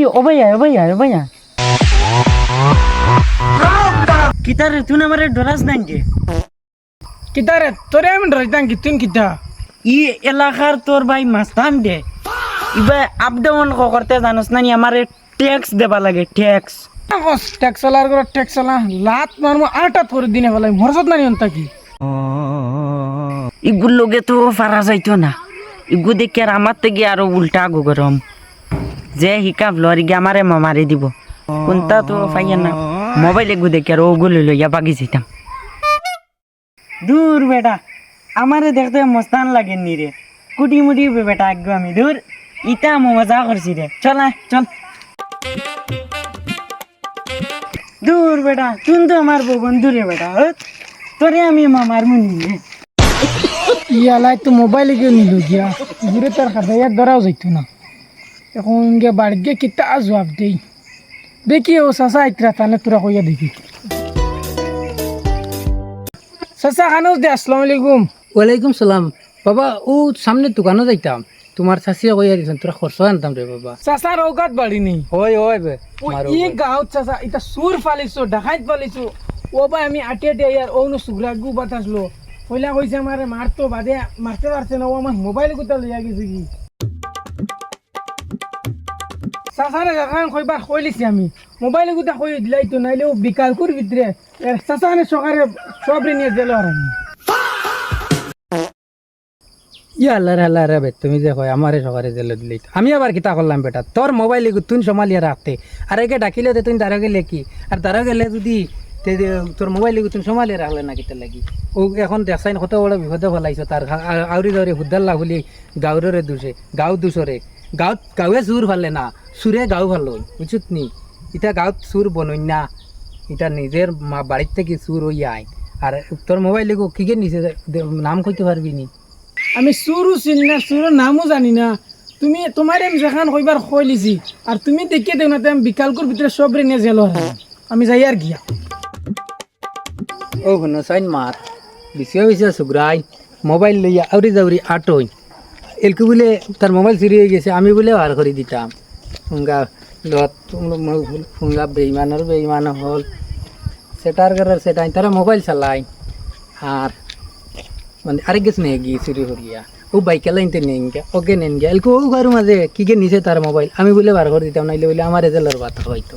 ও ভাইয়া কিতারে তুই আমারে ডরাস নাই কে কিতারে তোরে আমি ডরাইতাম কি তুই কিতা ই এলাকার তোর ভাই মাস্তান দে ইবা আপ ডাউন করতে জানোস না নি আমারে ট্যাক্স দেবা লাগে ট্যাক্স ট্যাক্সলার করে ট্যাক্সলা লাত মারমু আটাত করে দিনে ফেলাই ভরসত নাই অন্তা কি ইগুর লগে তো ফারা যাইতো না ইগু দেখে আর আমার থেকে আরো উল্টা আগু গরম যে হিকাব লরি আমারে মারি দিব কোনটা তো ফাইয়া না মোবাইল এগু দেখে আর ওগুলো লইয়া বাগি যেতাম দূর বেটা আমারে দেখতে মস্তান লাগেন নি রে কুটি মুটি বেটা আগে আমি দূর ইটা মজা করছি রে চল চল দূর বেটা তুই তো আমার বন্ধু রে বেটা তোরে আমি মামার মুনি রে ইয়ালাই তো মোবাইলে গিয়ে নিল গিয়া ঘুরে তার খাতাইয়ার ধরাও যাইতো না এখন গিয়ে বাড়ি গিয়ে কিতা জবাব দেই দেখি ও চাচা আইতরা তাহলে তোরা কইয়া দেখি চাচা খানো দে আসসালামু আলাইকুম ওয়ালাইকুম সালাম বাবা ও সামনে দোকানে যাইতাম তোমার শাশিয়া কইয়া দিছেন তোরা খরচ আনতাম রে বাবা চাচার ঔকাত বাড়ি নেই ওই বে ই গাঁৱত চাচা এটা চুৰ ফালিছো ডাকাইত ফালিছো ও ভাই আমি আটি ইয়ার অন্য সুগ্রাগু বাতাসলো পয়লা কইছে আমারে মারতো বাদে মারতে পারছে না ও আমার মোবাইল কোথা লইয়া গেছে কি চাচারে গান কইবার কইলিছি আমি মোবাইল কোথা কই দিলাই তো নাইলে ও বিকাল করে ভিতরে চাচানে সকারে সব নিয়ে জেল আর আমি ইয়া আল্লাহ রে বে তুমি যে কয় আমারে সকারে জেলে দিলেই আমি আবার কিতা করলাম বেটা তোর মোবাইল তুই সমালিয়া রাখতে আর একে ডাকিলে তুই দাঁড়া গেলে কি আর দাঁড়া গেলে যদি তোর মোবাইল তুই সমালিয়া রাখলে না কিতা লাগি ও এখন দেখছাই কত বড় বিপদে ফেলাইছো তার আউরি দাউরি হুদ্দাল্লা বলি গাঁৱরে দোষে গাঁও দোষরে গাঁৱে চুর ফালে না চুরে গাঁও ভালো বুঝছত নি ইটা গাঁৱত চুর বনই না ইটা নিজের বাড়ির থেকে চুর হই আয় আর তোর মোবাইল কি নিচে নাম কইতে পারবি নি আমি চুরও চিনি না চুরের নামও জানি না তুমি তোমার আমি যেখান কইবার কইলিছি আর তুমি দেখিয়ে দেও না আমি বিকালকুর ভিতরে সব নিয়ে জেল আর আমি যাই আর গিয়া ও শুনো চাইন মাত বেশি সুগ্রাই মোবাইল লইয়া আউরি দাউরি আটই এলকু বলে তার মোবাইল চুরি হয়ে গেছে আমি বলে বার করে দিতাম ফুঙ্গা ফুঙ্গা বেইমান হল সেটার করে সেটাই তারা মোবাইল চালাই আর মানে আরেক গেছে নিয়ে গিয়ে চুরি করিয়া ও বাইকে লাইনতে নেন গে ওকে নেন গে এলকু ও ঘর মাঝে কি কে নিছে তার মোবাইল আমি বলে বার করে দিতাম নাইলে বলে আমার এজেলার বাতা হয়তো